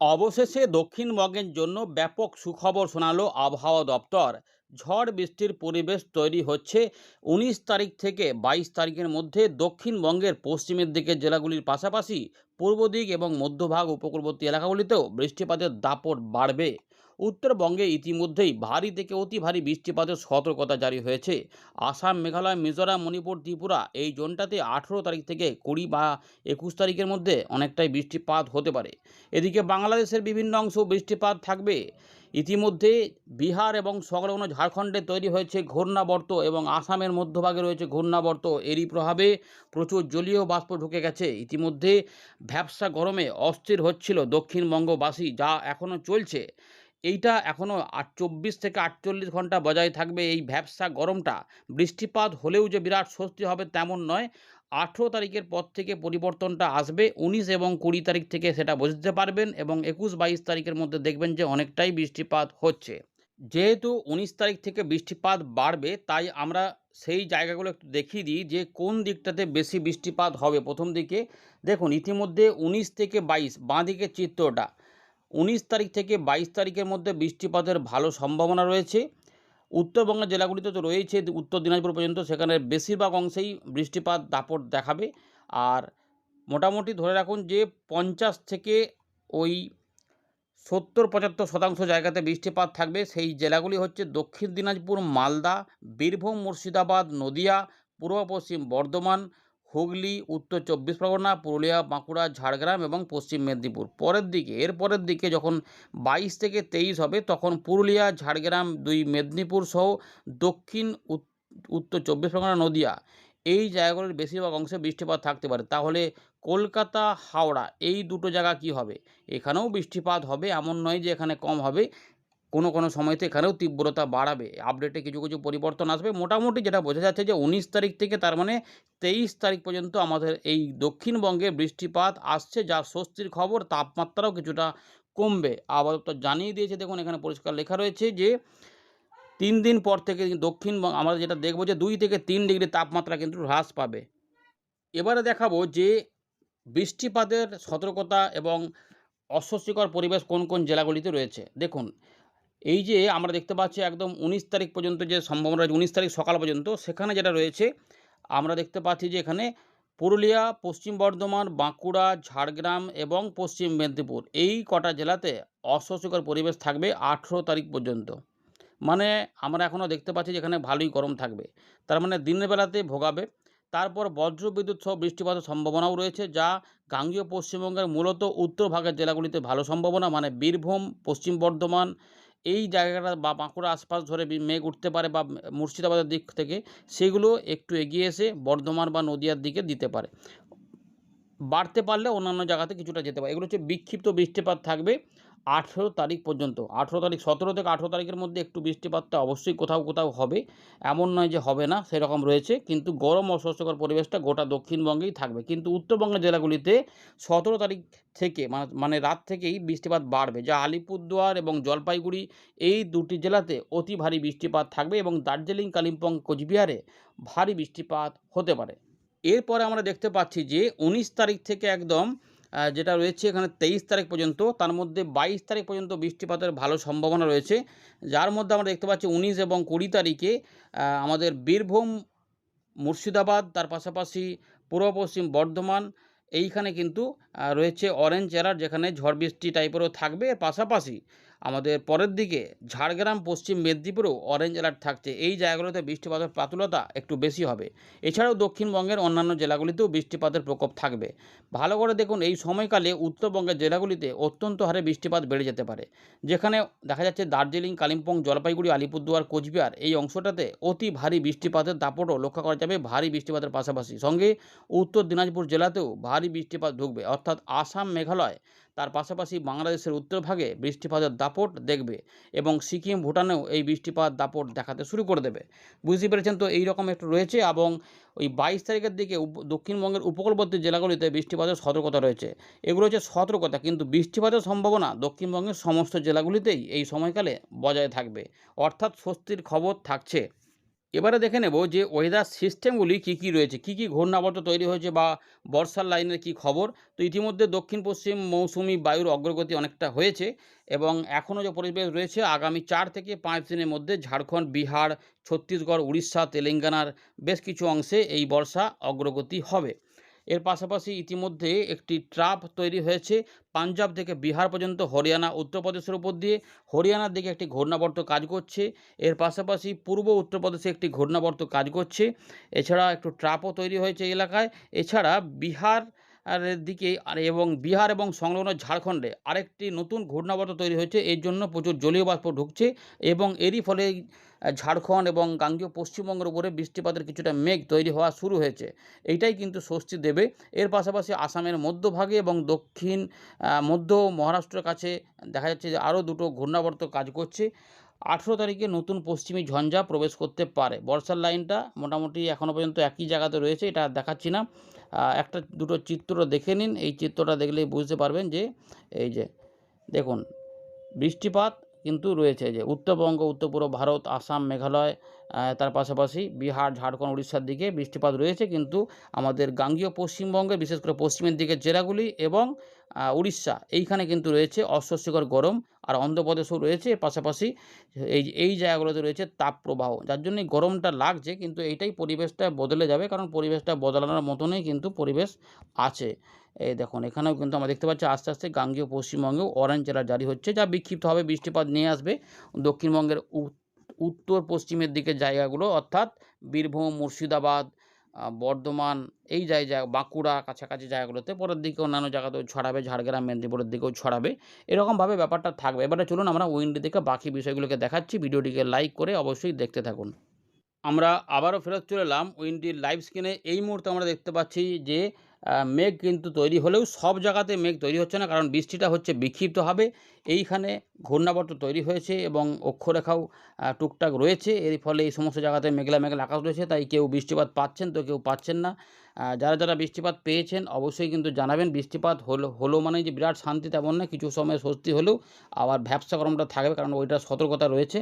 অবশেষে দক্ষিণবঙ্গের জন্য ব্যাপক সুখবর শোনালো আবহাওয়া দপ্তর। ঝড় বৃষ্টির পরিবেশ তৈরি হচ্ছে 19 তারিখ থেকে 22 তারিখের মধ্যে দক্ষিণবঙ্গের পশ্চিমের দিকের জেলাগুলির পাশাপাশি পূর্ব দিক এবং মধ্যভাগ উপকূলবর্তী এলাকাগুলিতেও বৃষ্টিপাতের দাপট বাড়বে। উত্তরবঙ্গে ইতিমধ্যেই ভারী থেকে অতি ভারী বৃষ্টিপাতের সতর্কতা জারি হয়েছে। আসাম, মেঘালয়, মিজোরাম, মণিপুর, ত্রিপুরা এই জোনটাতে 18 তারিখ থেকে 20 বা 21 তারিখের মধ্যে অনেকটাই বৃষ্টিপাত হতে পারে। এদিকে বাংলাদেশের বিভিন্ন অংশেও বৃষ্টিপাত থাকবে। ইতিমধ্যে বিহার এবং সংলগ্ন ঝাড়খণ্ডে তৈরি হয়েছে ঘূর্ণাবর্ত এবং আসামের মধ্যভাগে রয়েছে ঘূর্ণাবর্ত। এরই প্রভাবে প্রচুর জলীয় বাষ্প ঢুকে গেছে। ইতিমধ্যে ভ্যাপসা গরমে অস্থির হচ্ছিল দক্ষিণবঙ্গবাসী, যা এখনও চলছে। এইটা এখনও 24 থেকে 48 ঘন্টা বজায় থাকবে এই ভ্যাপসা গরমটা। বৃষ্টিপাত হলেও যে বিরাট স্বস্তি হবে তেমন নয়। 18 তারিখের পর থেকে পরিবর্তনটা আসবে। 19 এবং 20 তারিখ থেকে সেটা বুঝতে পারবেন এবং 21-22 তারিখের মধ্যে দেখবেন যে অনেকটাই বৃষ্টিপাত হচ্ছে। যেহেতু 19 তারিখ থেকে বৃষ্টিপাত বাড়বে, তাই আমরা সেই জায়গাগুলো একটু দেখিয়ে দিই যে কোন দিকটাতে বেশি বৃষ্টিপাত হবে। প্রথম দিকে দেখুন, ইতিমধ্যে 19 থেকে 22 বাঁ দিকের চিত্রটা, 19 তারিখ থেকে 22 তারিখের মধ্যে বৃষ্টিপাতের ভালো সম্ভাবনা রয়েছে। উত্তরবঙ্গের জেলাগুলিতে তো রয়েছে, উত্তর দিনাজপুর পর্যন্ত, সেখানে বেশিরভাগ অংশেই বৃষ্টিপাত দাপট দেখাবে। আর মোটামুটি ধরে রাখুন যে 50 থেকে ওই 70-75% জায়গাতে বৃষ্টিপাত থাকবে। সেই জেলাগুলি হচ্ছে দক্ষিণ দিনাজপুর, মালদা, বীরভূম, মুর্শিদাবাদ, নদিয়া, পূর্ব পশ্চিম বর্ধমান, হুগলি, উত্তর 24 পরগনা, পুরুলিয়া, বাঁকুড়া, ঝাড়গ্রাম এবং পশ্চিম মেদিনীপুর। এরপরের দিকে যখন 22 থেকে 23 হবে, তখন পুরুলিয়া, ঝাড়গ্রাম, দুই মেদিনীপুর সহ দক্ষিণ উত্তর 24 পরগনা, নদিয়া এই জায়গাগুলির বেশিরভাগ অংশে বৃষ্টিপাত থাকতে পারে। তাহলে কলকাতা, হাওড়া এই দুটো জায়গা কি হবে? এখানেও বৃষ্টিপাত হবে, এমন নয় যে এখানে কম হবে। কোনো কোনো সময়তে এখানেও তীব্রতা বাড়াবে। আপডেটে কিছু কিছু পরিবর্তন আসবে। মোটামুটি যেটা বোঝা যাচ্ছে যে 19 তারিখ থেকে, তার মানে 23 তারিখ পর্যন্ত আমাদের এই দক্ষিণবঙ্গে বৃষ্টিপাত আসছে, যা স্বস্তির খবর। তাপমাত্রাও কিছুটা কমবে। আবহাওয়া দপ্তর জানিয়ে দিয়েছে, দেখুন এখানে পরিষ্কার লেখা রয়েছে যে 3 দিন পর থেকে দক্ষিণবঙ্গ আমরা যেটা দেখব যে 2 থেকে 3 ডিগ্রি তাপমাত্রা কিন্তু হ্রাস পাবে। এবারে দেখাবো যে বৃষ্টিপাতের সতর্কতা এবং অস্বস্তিকর পরিবেশ কোন কোন জেলাগুলিতে রয়েছে। দেখুন, এই যে আমরা দেখতে পাচ্ছি একদম 19 তারিখ পর্যন্ত যে সম্ভাবনা রয়েছে, 19 তারিখ সকাল পর্যন্ত, সেখানে যেটা রয়েছে আমরা দেখতে পাচ্ছি যে এখানে পুরুলিয়া, পশ্চিম বর্ধমান, বাঁকুড়া, ঝাড়গ্রাম এবং পশ্চিম মেদিনীপুর এই কটা জেলাতে অস্বস্তিকর পরিবেশ থাকবে 18 তারিখ পর্যন্ত। মানে আমরা এখনও দেখতে পাচ্ছি যে এখানে ভালোই গরম থাকবে। তার মানে দিনের বেলাতে ভোগাবে। তারপর বজ্রবিদ্যুৎ সহ বৃষ্টিপাতের সম্ভাবনাও রয়েছে, যা গাঙ্গেয় পশ্চিমবঙ্গের মূলত উত্তর ভাগের জেলাগুলিতে ভালো সম্ভাবনা। মানে বীরভূম, পশ্চিম বর্ধমান এই জায়গাটা বা বাঁকুড়া আশপাশ ধরে মেঘ উঠতে পারে, বা মুর্শিদাবাদের দিক থেকে সেগুলো একটু এগিয়ে এসে বর্ধমান বা নদিয়ার দিকে দিতে পারে। বাড়তে পারলে অন্যান্য জায়গাতে কিছুটা যেতে পারে। এগুলো হচ্ছে বিক্ষিপ্ত বৃষ্টিপাত থাকবে 18 তারিখ পর্যন্ত। 18 তারিখ, 17 থেকে 18 তারিখের মধ্যে একটু বৃষ্টিপাতটা অবশ্যই কোথাও কোথাও হবে। এমন নয় যে হবে না, সেরকম রয়েছে। কিন্তু গরম অস্বস্তিকর পরিবেশটা গোটা দক্ষিণবঙ্গেই থাকবে। কিন্তু উত্তরবঙ্গের জেলাগুলিতে 17 তারিখ থেকে মানে রাত থেকেই বৃষ্টিপাত বাড়বে, যা আলিপুরদুয়ার এবং জলপাইগুড়ি এই দুটি জেলাতে অতি ভারী বৃষ্টিপাত থাকবে এবং দার্জিলিং, কালিম্পং, কোচবিহারে ভারী বৃষ্টিপাত হতে পারে। এরপরে আমরা দেখতে পাচ্ছি যে 19 তারিখ থেকে একদম যেটা রয়েছে এখানে 23 তারিখ পর্যন্ত, তার মধ্যে 22 তারিখ পর্যন্ত বৃষ্টিপাতের ভালো সম্ভাবনা রয়েছে। যার মধ্যে আমরা দেখতে পাচ্ছি 19 এবং 20 তারিখে আমাদের বীরভূম, মুর্শিদাবাদ, তার পাশাপাশি পূর্ব পশ্চিম বর্ধমান এইখানে কিন্তু রয়েছে অরেঞ্জ অ্যালার্ট, যেখানে ঝড় বৃষ্টি টাইপেরও থাকবে। পাশাপাশি আমাদের পরের দিকে ঝাড়গ্রাম, পশ্চিম মেদিনীপুরেও অরেঞ্জ অ্যালার্ট থাকছে। এই জায়গাগুলোতে বৃষ্টিপাতের প্রাতুলতা একটু বেশি হবে। এছাড়াও দক্ষিণবঙ্গের অন্যান্য জেলাগুলিতেও বৃষ্টিপাতের প্রকোপ থাকবে। ভালো করে দেখুন, এই সময়কালে উত্তরবঙ্গের জেলাগুলিতে অত্যন্ত হারে বৃষ্টিপাত বেড়ে যেতে পারে। যেখানে দেখা যাচ্ছে দার্জিলিং, কালিম্পং, জলপাইগুড়ি, আলিপুরদুয়ার, কোচবিহার এই অংশটাতে অতি ভারী বৃষ্টিপাতের দাপটও লক্ষ্য করা যাবে। ভারী বৃষ্টিপাতের পাশাপাশি সঙ্গে উত্তর দিনাজপুর জেলাতেও ভারী বৃষ্টিপাত ঢুকবে, অর্থাৎ আসাম, মেঘালয়, তার পাশাপাশি বাংলাদেশের উত্তরভাগে বৃষ্টিপাতের দাপট দেখবে এবং সিকিম, ভুটানেও এই বৃষ্টিপাত দাপট দেখাতে শুরু করে দেবে। বুঝতে পেরেছেন তো? এই রকম একটু রয়েছে। এবং ওই 22 তারিখের দিকে দক্ষিণবঙ্গের উপকূলবর্তী জেলাগুলিতে বৃষ্টিপাতের সতর্কতা রয়েছে। এগুলো হচ্ছে সতর্কতা, কিন্তু বৃষ্টিপাতের সম্ভাবনা দক্ষিণবঙ্গের সমস্ত জেলাগুলিতেই এই সময়কালে বজায় থাকবে, অর্থাৎ স্বস্তির খবর থাকছে। এবারে দেখে নেব যে ওয়েদার সিস্টেমগুলি কী, কী রয়েছে, কী, কী ঘূর্ণাবর্ত তৈরি হয়েছে বা বর্ষার লাইনের কী খবর। তো ইতিমধ্যে দক্ষিণ পশ্চিম মৌসুমি বায়ুর অগ্রগতি অনেকটা হয়েছে এবং এখনও যে পরিবেশ রয়েছে আগামী 4 থেকে 5 দিনের মধ্যে ঝাড়খণ্ড, বিহার, ছত্তিশগড়, উড়িষ্যা, তেলেঙ্গানার বেশ কিছু অংশে এই বর্ষা অগ্রগতি হবে। এর পাশাপাশি ইতিমধ্যে একটি ট্রাপ তৈরি হয়েছে পাঞ্জাব থেকে বিহার পর্যন্ত, হরিয়ানা, উত্তরপ্রদেশের উপর দিয়ে। হরিয়ানার দিকে একটি ঘূর্ণাবর্ত কাজ করছে। এর পাশাপাশি পূর্ব উত্তরপ্রদেশে একটি ঘূর্ণাবর্ত কাজ করছে। এছাড়া একটু ট্রাপও তৈরি হয়েছে এই এলাকায়। এছাড়া বিহার দিকে এবং বিহার এবং সংলগ্ন ঝাড়খণ্ডে আরেকটি নতুন ঘূর্ণাবর্ত তৈরি হয়েছে। এর জন্য প্রচুর জলীয় বাষ্প ঢুকছে এবং এরই ফলে ঝাড়খণ্ড এবং গাঙ্গেয় পশ্চিমবঙ্গের উপরে বৃষ্টিপাতের কিছুটা মেঘ তৈরি হওয়া শুরু হয়েছে। এইটাই কিন্তু স্বস্তি দেবে। এর পাশাপাশি আসামের মধ্যভাগে এবং দক্ষিণ মধ্য মহারাষ্ট্রের কাছে দেখা যাচ্ছে যে আরও দুটো ঘূর্ণাবর্ত কাজ করছে। 18 তারিখে নতুন পশ্চিমী ঝঞ্ঝা প্রবেশ করতে পারে। বর্ষার লাইনটা মোটামুটি এখনও পর্যন্ত একই জায়গাতে রয়েছে, এটা আর দেখাচ্ছি না। একটা দুটো চিত্র দেখে নিন। এই চিত্রটা দেখলেই বুঝতে পারবেন যে এই যে দেখুন বৃষ্টিপাত কিন্তু রয়েছে, যে উত্তরবঙ্গ, উত্তর পূর্ব ভারত, আসাম, মেঘালয়, তার পাশাপাশি বিহার, ঝাড়খণ্ড, উড়িষ্যার দিকে বৃষ্টিপাত রয়েছে। কিন্তু আমাদের গাঙ্গেয় পশ্চিমবঙ্গে বিশেষ করে পশ্চিমের দিকের জেলাগুলি এবং উড়িষ্যা এইখানে কিন্তু রয়েছে অস্বস্তিকর গরম। আর অন্ধ্রপ্রদেশেও রয়েছে। এর পাশাপাশি এই জায়গাগুলোতে রয়েছে তাপপ্রবাহ, যার জন্যই গরমটা লাগছে। কিন্তু এইটাই পরিবেশটা বদলে যাবে, কারণ পরিবেশটা বদলানোর মতনই কিন্তু পরিবেশ আছে। এই দেখুন এখানেও কিন্তু আমরা দেখতে পাচ্ছি আস্তে আস্তে গাঙ্গেয় পশ্চিমবঙ্গেও অরেঞ্জ অ্যালার্ট জারি হচ্ছে, যা বিক্ষিপ্তভাবে বৃষ্টিপাত নিয়ে আসবে দক্ষিণবঙ্গের উত্তর পশ্চিমের দিকের জায়গাগুলো, অর্থাৎ বীরভূম, মুর্শিদাবাদ, বর্ধমান, এই জায়গা বাঁকুড়া কাছাকাছি জায়গাগুলোতে। পরের দিকে অন্যান্য জায়গাতেও ছড়াবে, ঝাড়গ্রাম, মেদিনীপুরের দিকেও ছড়াবে। এরকমভাবে ব্যাপারটা থাকবে। এবারে চলুন আমরা উইন্ডো থেকে বাকি বিষয়গুলোকে দেখাচ্ছি। ভিডিওটিকে লাইক করে অবশ্যই দেখতে থাকুন। আমরা আবারও ফেরত চলে এলাম উইন্ডির লাইভ স্ক্রিনে। এই মুহূর্তে আমরা দেখতে পাচ্ছি যে মেঘ কিন্তু তৈরি হলেও সব জায়গাতে মেঘ তৈরি হচ্ছে না, কারণ বৃষ্টিটা হচ্ছে বিক্ষিপ্তভাবে। এইখানে ঘূর্ণাবর্ত তৈরি হয়েছে এবং অক্ষরেখাও টুকটাক রয়েছে। এর ফলে এই সমস্ত জায়গাতে মেঘলা মেঘলা আকাশ রয়েছে, তাই কেউ বৃষ্টিপাত পাচ্ছেন তো কেউ পাচ্ছেন না। যারা যারা বৃষ্টিপাত পেয়েছেন অবশ্যই কিন্তু জানাবেন। বৃষ্টিপাত হলো মানে যে বিরাট শান্তি তেমন না, কিছু সময় স্বস্তি হলেও আবার ভ্যাপসা গরমটা থাকবে, কারণ ওইটার সতর্কতা রয়েছে।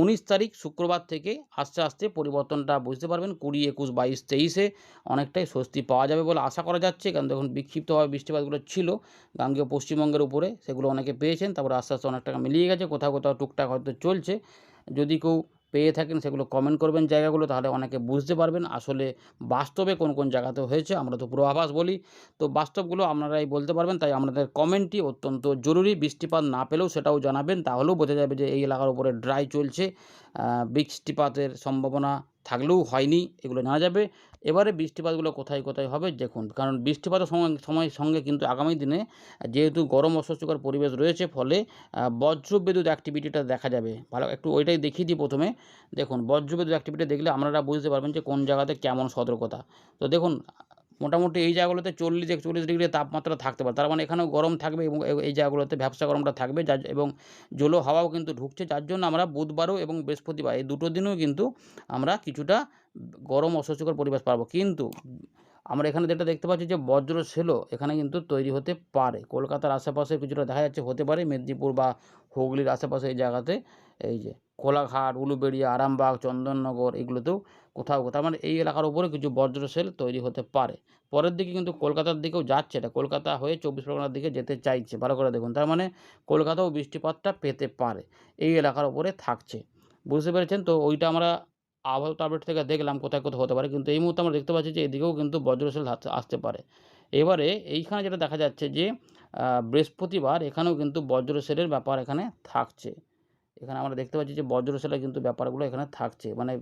19 তারিখ শুক্রবার থেকে আস্তে আস্তে পরিবর্তনটা বুঝতে পারবেন। 20, 21, 22, 23-এ অনেকটাই স্বস্তি পাওয়া যাবে বলে আশা করা যাচ্ছে, কারণ দেখুন বিক্ষিপ্তভাবে বৃষ্টিপাতগুলো ছিল গাঙ্গেয় পশ্চিমবঙ্গের উপরে, সেগুলো অনেকে পেয়েছেন। তারপরে আস্তে আস্তে অনেকটা মিলিয়ে গেছে, কোথাও কোথাও টুকটাক হয়তো চলছে। যদি কেউ পেয়ে থাকেন সেগুলো কমেন্ট করবেন জায়গাগুলো, তাহলে অনেকে বুঝতে পারবেন আসলে বাস্তবে কোন কোন জায়গাতে হয়েছে। আমরা তো পূর্বাভাস বলি, তো বাস্তবগুলো আপনারাই বলতে পারবেন। তাই আপনাদের কমেন্টই অত্যন্ত জরুরি। বৃষ্টিপাত না পেলেও সেটাও জানাবেন, তাহলেও বোঝা যাবে যে এই এলাকার উপরে ড্রাই চলছে। বৃষ্টিপাতের সম্ভাবনা থাকলেও হয়নি, এগুলো জানা যাবে। এবারে বৃষ্টিপাতগুলো কোথায় কোথায় হবে দেখুন, কারণ বৃষ্টিপাতের সময়ের সঙ্গে কিন্তু আগামী দিনে যেহেতু গরম অস্বস্তিকর পরিবেশ রয়েছে, ফলে বজ্রবিদ্যুৎ অ্যাক্টিভিটিটা দেখা যাবে। ভালো একটু ওইটাই দেখিয়ে দিই প্রথমে। দেখুন বজ্রবিদ্যুৎ অ্যাক্টিভিটি দেখলে আপনারা বুঝতে পারবেন যে কোন জায়গাতে কেমন সতর্কতা। তো দেখুন মোটামুটি এই জায়গাগুলোতে 40-41 ডিগ্রি তাপমাত্রা থাকতে পারে, তার মানে এখানেও গরম থাকবে এবং এই জায়গাগুলোতে ভ্যাপসা গরমটা থাকবে, এবং জলো হাওয়াও কিন্তু ঢুকছে। যার জন্য আমরা বুধবারও এবং বৃহস্পতিবার এই দুটো দিনেও কিন্তু আমরা কিছুটা গরম অস্বস্তিকর পরিবেশ পাবো। কিন্তু আমরা এখানে যেটা দেখতে পাচ্ছি যে বজ্র সেলও এখানে কিন্তু তৈরি হতে পারে। কলকাতার আশেপাশে কিছুটা দেখা যাচ্ছে হতে পারে, মেদিনীপুর বা হুগলির আশেপাশে এই জায়গাতে, এই যে কোলাঘাট, উলুবেড়িয়া, আরামবাগ, চন্দননগর এগুলোতেও কোথাও কোথাও মানে এই এলাকার উপরে কিছু বজ্র সেল তৈরি হতে পারে। পরের দিকে কিন্তু কলকাতার দিকেও যাচ্ছে, এটা কলকাতা হয়ে 24 পরগনার দিকে যেতে চাইছে। ভালো করে দেখুন, তার মানে কলকাতাও বৃষ্টিপাতটা পেতে পারে, এই এলাকার উপরে থাকছে। বুঝতে পেরেছেন তো? ওইটা আমরা আবহাওয়া আপডেট থেকে দেখলাম কোথায় কোথাও হতে পারে, কিন্তু এই মুহূর্তে আমরা দেখতে পাচ্ছি যে এদিকেও কিন্তু বজ্রসেল আসতে পারে। এবারে এইখানে যেটা দেখা যাচ্ছে যে বৃহস্পতিবার এখানেও কিন্তু বজ্রসেলের ব্যাপার এখানে থাকছে। এখানে আমরা দেখতে পাচ্ছি যে বজ্রসেলের কিন্তু ব্যাপারগুলো এখানে থাকছে, মানে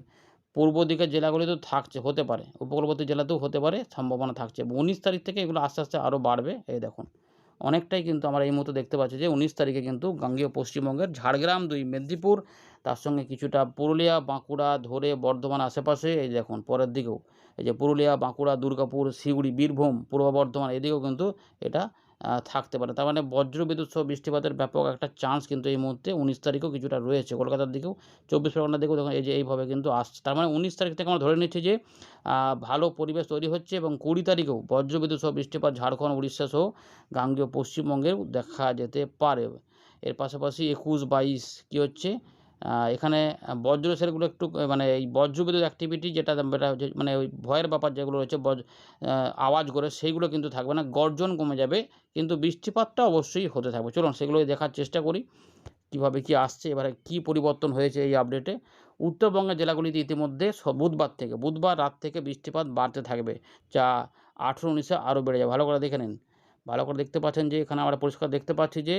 পূর্ব দিকের জেলাগুলিতেও থাকছে, হতে পারে উপকূলবর্তী জেলাতেও হতে পারে, সম্ভাবনা থাকছে। 19 তারিখ থেকে এগুলো আস্তে আস্তে আরও বাড়বে। এই দেখুন অনেকটাই কিন্তু আমরা এই মুহূর্তে দেখতে পাচ্ছি যে 19 তারিখে কিন্তু গাঙ্গেয় পশ্চিমবঙ্গের ঝাড়গ্রাম, 2 মেদিনীপুর, তার সঙ্গে কিছুটা পুরুলিয়া, বাঁকুড়া, ধরে বর্ধমান আশেপাশে, এই দেখুন পরের দিকেও এই যে পুরুলিয়া, বাঁকুড়া, দুর্গাপুর, সিউড়ি, বীরভূম, পূর্ব বর্ধমান এদিকেও কিন্তু এটা থাকতে পারে। তার মানে বজ্রবিদ্যুৎ সহ বৃষ্টিপাতের ব্যাপক একটা চান্স কিন্তু এই মুহূর্তে 19 তারিখেও কিছুটা রয়েছে। কলকাতার দিকেও, 24 পরগনার দিকেও দেখুন এই যে এইভাবে কিন্তু আসছে। তার মানে 19 তারিখ থেকে আমরা ধরে নিচ্ছি যে ভালো পরিবেশ তৈরি হচ্ছে, এবং 20 তারিখেও বজ্রবিদ্যুৎ সহ বৃষ্টিপাত ঝাড়খণ্ড, উড়িষ্যা সহ গাঙ্গেয় পশ্চিমবঙ্গেও দেখা যেতে পারে। এর পাশাপাশি 21, 22 কী হচ্ছে এখানে বজ্রসেলগুলো একটু মানে এই বজ্রবিদ্যুৎ অ্যাক্টিভিটি যেটা মানে ওই ভয়ের ব্যাপার যেগুলো রয়েছে আওয়াজ করে সেইগুলো কিন্তু থাকবে না, গর্জন কমে যাবে, কিন্তু বৃষ্টিপাতটা অবশ্যই হতে থাকবে। চলুন সেগুলোই দেখার চেষ্টা করি কীভাবে কী আসছে, এবারে কী পরিবর্তন হয়েছে এই আপডেটে। উত্তরবঙ্গের জেলাগুলিতে ইতিমধ্যে বুধবার রাত থেকে বৃষ্টিপাত বাড়তে থাকবে, যা 18-19-এ আরও বেড়ে যাবে। ভালো করে দেখে নিন। ভালো করে দেখতে পাচ্ছেন যে এখানে আমরা পরিষ্কার দেখতে পাচ্ছি যে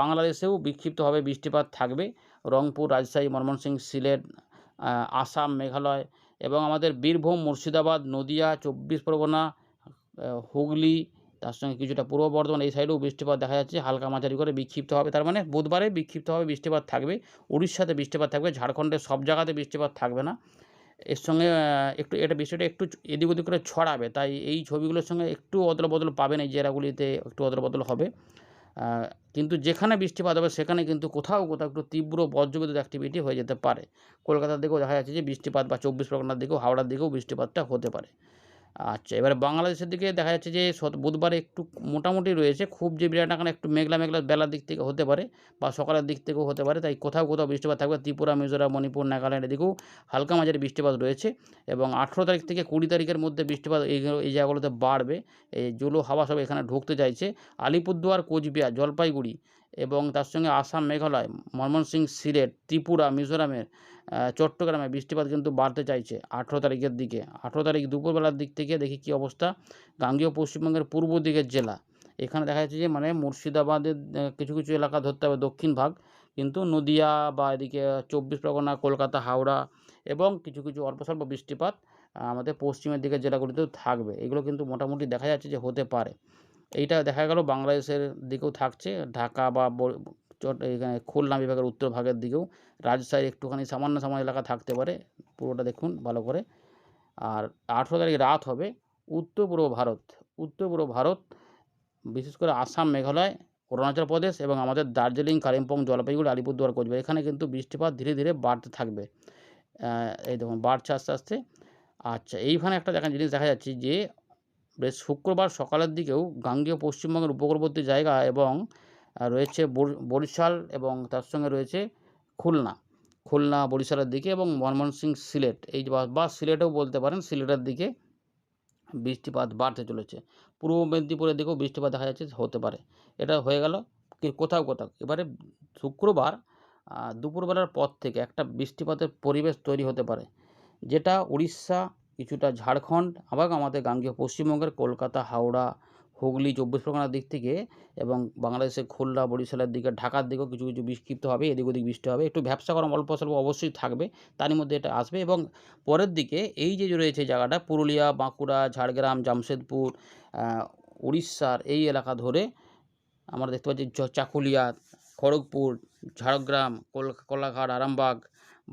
বাংলাদেশেও বিক্ষিপ্তভাবে বৃষ্টিপাত থাকবে। রংপুর, রাজশাহী, ময়মনসিংহ, সিলেট, আসাম, মেঘালয় এবং আমাদের বীরভূম, মুর্শিদাবাদ, নদিয়া, 24 পরগনা, হুগলি, তার সঙ্গে কিছুটা পূর্ব বর্ধমান এই সাইডেও বৃষ্টিপাত দেখা যাচ্ছে হালকা মাঝারি করে বিক্ষিপ্তভাবে। তার মানে বুধবারে বিক্ষিপ্তভাবে বৃষ্টিপাত থাকবে। উড়িষ্যাতে বৃষ্টিপাত থাকবে, ঝাড়খণ্ডের সব জায়গাতে বৃষ্টিপাত থাকবে না। এর সঙ্গে বিষয়টা একটু এদিক ওদিক করে ছড়াবে, তাই এই ছবিগুলোর সঙ্গে একটু অদল বদল পাবেন, এই জেলাগুলিতে একটু অদল বদল হবে। কিন্তু যেখানে বৃষ্টিপাত হবে সেখানে কিন্তু কোথাও একটু তীব্র বজ্রবিদ্যুৎ অ্যাক্টিভিটি হয়ে যেতে পারে। কলকাতার দিকেও দেখা যাচ্ছে যে বৃষ্টিপাত, বা 24 পরগনার দিকেও, হাওড়ার দিকেও বৃষ্টিপাতটা হতে পারে। আচ্ছা, এবারে বাংলাদেশের দিকে দেখা যাচ্ছে যে বুধবারে একটু মোটামুটি রয়েছে, খুব যে বিরাট আকারে একটু মেঘলা বেলার দিক থেকে হতে পারে বা সকালের দিক থেকেও হতে পারে, তাই কোথাও বৃষ্টিপাত থাকবে। ত্রিপুরা, মিজোরাম, মণিপুর, নাগাল্যান্ড এদিকেও হালকা মাঝারি বৃষ্টিপাত রয়েছে এবং 18 তারিখ থেকে 20 তারিখের মধ্যে বৃষ্টিপাত এই জায়গাগুলোতে বাড়বে। এই জুলো হাওয়া সব এখানে ঢুকতে চাইছে। আলিপুরদুয়ার, কোচবিহার, জলপাইগুড়ি এবং তার সঙ্গে আসাম, মেঘালয়, ময়মনসিংহ, সিলেট, ত্রিপুরা, মিজোরামের, চট্টগ্রামে বৃষ্টিপাত কিন্তু বাড়তে চাইছে 18 তারিখের দিকে। 18 তারিখ দুপুরবেলার দিক থেকে দেখি কী অবস্থা। গাঙ্গেয় পশ্চিমবঙ্গের পূর্ব দিকের জেলা, এখানে দেখা যাচ্ছে যে মানে মুর্শিদাবাদের কিছু এলাকা ধরতে হবে দক্ষিণ ভাগ, কিন্তু নদিয়া বা এদিকে 24 পরগনা, কলকাতা, হাওড়া এবং কিছু অল্প স্বল্প বৃষ্টিপাত আমাদের পশ্চিমের দিকের জেলাগুলিতেও থাকবে। এগুলো কিন্তু মোটামুটি দেখা যাচ্ছে যে হতে পারে। এইটা দেখা গেল বাংলাদেশের দিকেও থাকছে, ঢাকা বা এখানে খুলনা বিভাগের উত্তর ভাগের দিকেও, রাজশাহীর একটুখানি সামান্য এলাকা থাকতে পারে। পুরোটা দেখুন ভালো করে। আর 18 তারিখ রাত হবে উত্তর পূর্ব ভারত, বিশেষ করে আসাম, মেঘালয়, অরুণাচল প্রদেশ এবং আমাদের দার্জিলিং, কালিম্পং, জলপাইগুড়ি, আলিপুরদুয়ার, কোচবিহার, এখানে কিন্তু বৃষ্টিপাত ধীরে ধীরে বাড়তে থাকবে। এই দেখুন বাড়ছে আস্তে আস্তে। আচ্ছা, এইখানে একটা জিনিস দেখা যাচ্ছে যে শুক্রবার সকালের দিকেও গাঙ্গেয় পশ্চিমবঙ্গের উপকূলবর্তী জায়গা এবং রয়েছে বরিশাল এবং তার সঙ্গে রয়েছে খুলনা, বরিশালের দিকে এবং ময়মনসিংহ, সিলেট এই বা সিলেটেও বলতে পারেন, সিলেটের দিকে বৃষ্টিপাত বাড়তে চলেছে। পূর্ব মেদিনীপুরের দিকেও বৃষ্টিপাত দেখা যাচ্ছে হতে পারে। এটা হয়ে গেল কোথাও। এবারে শুক্রবার দুপুরবেলার পর থেকে একটা বৃষ্টিপাতের পরিবেশ তৈরি হতে পারে, যেটা উড়িষ্যা, কিছুটা ঝাড়খণ্ড, আবার আমাদের গাঙ্গেয় পশ্চিমবঙ্গের কলকাতা, হাওড়া, হুগলি, 24 পরগনার দিক থেকে এবং বাংলাদেশের খুলনা, বরিশালের দিকে, ঢাকার দিকেও কিছু বিক্ষিপ্ত হবে, এদিক ওদিক বৃষ্টি হবে। একটু ভ্যাপসা গরম অল্প স্বল্প অবশ্যই থাকবে, তারই মধ্যে এটা আসবে। এবং পরের দিকে এই যে রয়েছে জায়গাটা, পুরুলিয়া, বাঁকুড়া, ঝাড়গ্রাম, জামশেদপুর, উড়িষ্যার এই এলাকা ধরে আমরা দেখতে পাচ্ছি চাকুলিয়া, খড়গপুর, ঝাড়গ্রাম, কোলাঘাট, আরামবাগ,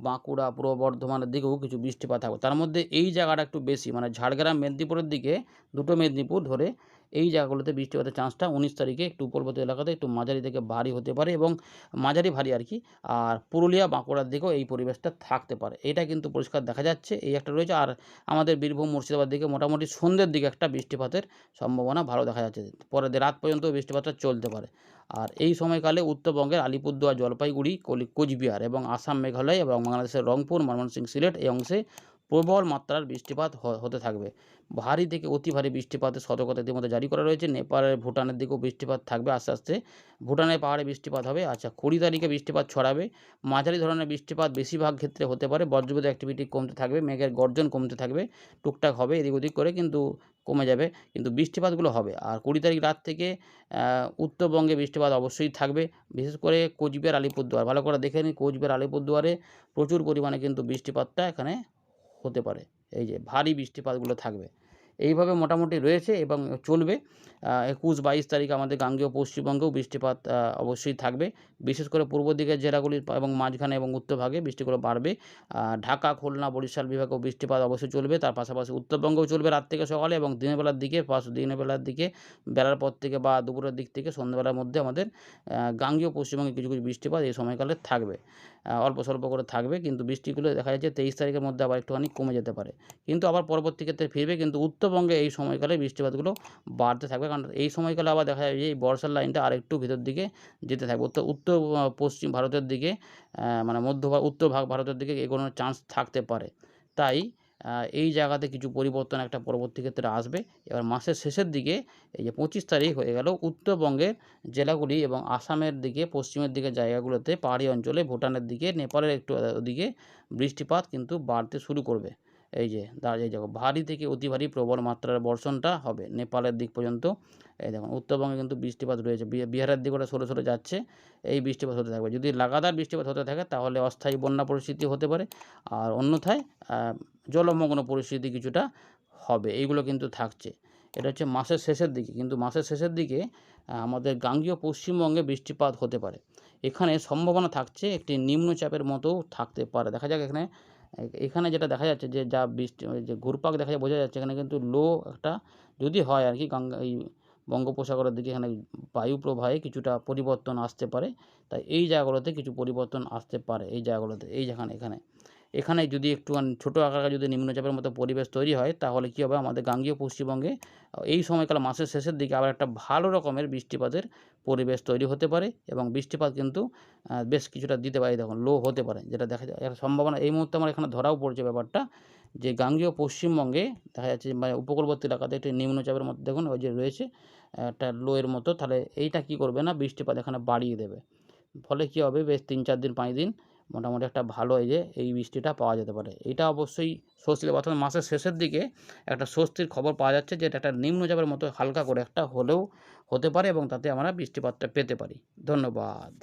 বাঁকুড়া, পূর্ব বর্ধমানের দিকেও কিছু বৃষ্টিপাত থাকবে। তার মধ্যে এই জায়গাটা একটু বেশি, মানে ঝাড়গ্রাম, মেদিনীপুরের দিকে, দুটো মেদিনীপুর ধরে এই জায়গাগুলোতে বৃষ্টিপাতের চান্সটা 19 তারিখে একটু উপকূলবর্তী এলাকাতে একটু মাঝারি থেকে ভারী হতে পারে, এবং মাঝারি ভারী আর কি। আর পুরুলিয়া, বাঁকুড়ার দিকেও এই পরিবেশটা থাকতে পারে, এটা কিন্তু পরিষ্কার দেখা যাচ্ছে। এই একটা রয়েছে। আর আমাদের বীরভূম, মুর্শিদাবাদ দিকে মোটামুটি সন্ধ্যের দিকে একটা বৃষ্টিপাতের সম্ভাবনা ভালো দেখা যাচ্ছে। পরের রাত পর্যন্ত বৃষ্টিপাতটা চলতে পারে। আর এই সময়কালে উত্তরবঙ্গের আলিপুরদুয়ার, জলপাইগুড়ি, কোচবিহার এবং আসাম, মেঘালয় এবং বাংলাদেশের রংপুর, ময়মনসিংহ, সিলেট এই অংশে প্রবল মাত্রার বৃষ্টিপাত হতে থাকবে। ভারী থেকে অতি ভারী বৃষ্টিপাতের সতর্কতা ইতিমধ্যে জারি করা রয়েছে। নেপালের, ভুটানের দিকেও বৃষ্টিপাত থাকবে আস্তে আস্তে। ভুটানের পাহাড়ে বৃষ্টিপাত হবে। আচ্ছা, 20 তারিখে বৃষ্টিপাত ছড়াবে। মাঝারি ধরনের বৃষ্টিপাত বেশিরভাগ ক্ষেত্রে হতে পারে। বজ্রবিদ্যুৎ অ্যাক্টিভিটি কমতে থাকবে, মেঘের গর্জন কমতে থাকবে, টুকটাক হবে এদিক ওদিক করে, কিন্তু কমে যাবে, কিন্তু বৃষ্টিপাতগুলো হবে। আর 20 তারিখ রাত থেকে উত্তরবঙ্গে বৃষ্টিপাত অবশ্যই থাকবে, বিশেষ করে কোচবিহার, আলিপুরদুয়ার। ভালো করে দেখে নিন, কোচবিহার, আলিপুরদুয়ারে প্রচুর পরিমাণে কিন্তু বৃষ্টিপাতটা এখানে হতে পারে। এই যে ভারী বৃষ্টিপাতগুলো থাকবে, এইভাবে মোটামুটি রয়েছে এবং চলবে। 21-22 তারিখ আমাদের গাঙ্গেয় পশ্চিমবঙ্গেও বৃষ্টিপাত অবশ্যই থাকবে, বিশেষ করে পূর্ব দিকের জেলাগুলি এবং মাঝখানে এবং উত্তরভাগে বৃষ্টিগুলো বাড়বে। ঢাকা, খুলনা, বরিশাল বিভাগেও বৃষ্টিপাত অবশ্যই চলবে। তার পাশাপাশি উত্তরবঙ্গেও চলবে রাত থেকে সকালে, এবং দিনের বেলার দিকে বেলার পর থেকে বা দুপুরের দিক থেকে সন্ধ্যাবেলার মধ্যে আমাদের গাঙ্গেয় পশ্চিমবঙ্গে কিছু বৃষ্টিপাত এই সময়কালে থাকবে, অল্প স্বল্প করে থাকবে। কিন্তু বৃষ্টিগুলো দেখা যাচ্ছে 23 তারিখের মধ্যে আবার একটুখানি কমে যেতে পারে, কিন্তু আবার পরবর্তী ক্ষেত্রে ফিরবে। কিন্তু উত্তরবঙ্গে এই সময়কালে বৃষ্টিপাতগুলো বাড়তে থাকবে, কারণ এই সময়কালে আবার দেখা যায় যে এই বর্ষার লাইনটা আরেকটু ভিতর দিকে যেতে থাকবে, উত্তর পশ্চিম ভারতের দিকে, মানে উত্তর ভারতের দিকে এগোনোর চান্স থাকতে পারে। তাই এই জায়গাতে কিছু পরিবর্তন একটা পরবর্তী ক্ষেত্রে আসবে। এবার মাসের শেষের দিকে এই যে 25 তারিখ হয়ে গেল, উত্তরবঙ্গের জেলাগুলি এবং আসামের দিকে, পশ্চিমের দিকে জায়গাগুলোতে, পাহাড়ি অঞ্চলে, ভুটানের দিকে, নেপালের একটু ওদিকে বৃষ্টিপাত কিন্তু বাড়তে শুরু করবে। এই যে এই দেখো, ভারী থেকে অতি ভারী প্রবল মাত্রার বর্ষণটা হবে নেপালের দিক পর্যন্ত। এই দেখুন, উত্তরবঙ্গে কিন্তু বৃষ্টিপাত রয়েছে, বিহারের দিকে ওটা সরে সরে যাচ্ছে, এই বৃষ্টিপাত হতে থাকবে। যদি লাগাতার বৃষ্টিপাত হতে থাকে তাহলে অস্থায়ী বন্যা পরিস্থিতি হতে পারে, আর অন্যথায় জলমগ্ন পরিস্থিতি কিছুটা হবে, এইগুলো কিন্তু থাকছে। এটা হচ্ছে মাসের শেষের দিকে, কিন্তু মাসের শেষের দিকে আমাদের গাঙ্গেয় পশ্চিমবঙ্গে বৃষ্টিপাত হতে পারে। এখানে সম্ভাবনা থাকছে একটি নিম্নচাপের মতো থাকতে পারে। দেখা যাক এখানে যেটা দেখা যাচ্ছে যে যা বৃষ্টি, যে ঘুরপাক দেখা যায়, বোঝা যাচ্ছে এখানে কিন্তু লো একটা যদি হয় আর কি, এই বঙ্গোপসাগরের দিকে এখানে বায়ু প্রবাহে কিছুটা পরিবর্তন আসতে পারে। তাই এই জায়গাগুলোতে কিছু পরিবর্তন আসতে পারে, এই জায়গাগুলোতে, এই এখানে যদি একটুখানি ছোটো আকারে যদি নিম্নচাপের মতো পরিবেশ তৈরি হয়, তাহলে কী হবে, আমাদের গাঙ্গেয় পশ্চিমবঙ্গে এই সময়কাল মাসের শেষের দিকে আবার একটা ভালো রকমের বৃষ্টিপাতের পরিবেশ তৈরি হতে পারে, এবং বৃষ্টিপাত কিন্তু বেশ কিছুটা দিতে পারে। দেখুন, লো হতে পারে, যেটা দেখা যায় একটা সম্ভাবনা এই মুহূর্তে আমার এখানে ধরাও পড়ছে ব্যাপারটা, যে গাঙ্গেয় পশ্চিমবঙ্গে দেখা যাচ্ছে মানে উপকূলবর্তী এলাকাতে একটি নিম্নচাপের মধ্যে দেখুন ওই যে রয়েছে একটা লো এর মতো, তাহলে এইটা কী করবে না, বৃষ্টিপাত এখানে বাড়িয়ে দেবে। ফলে কী হবে, বেশ 3-4 দিন 5 দিন মোটামুটি একটা ভালো এই বৃষ্টিটা পাওয়া যেতে পারে। এটা অবশ্যই স্বস্তির, অর্থাৎ মাসের শেষের দিকে একটা স্বস্তির খবর পাওয়া যাচ্ছে, যে এটা একটা নিম্নচাপের মতো হালকা করে একটা হলেও হতে পারে, এবং তাতে আমরা বৃষ্টিপাতটা পেতে পারি। ধন্যবাদ।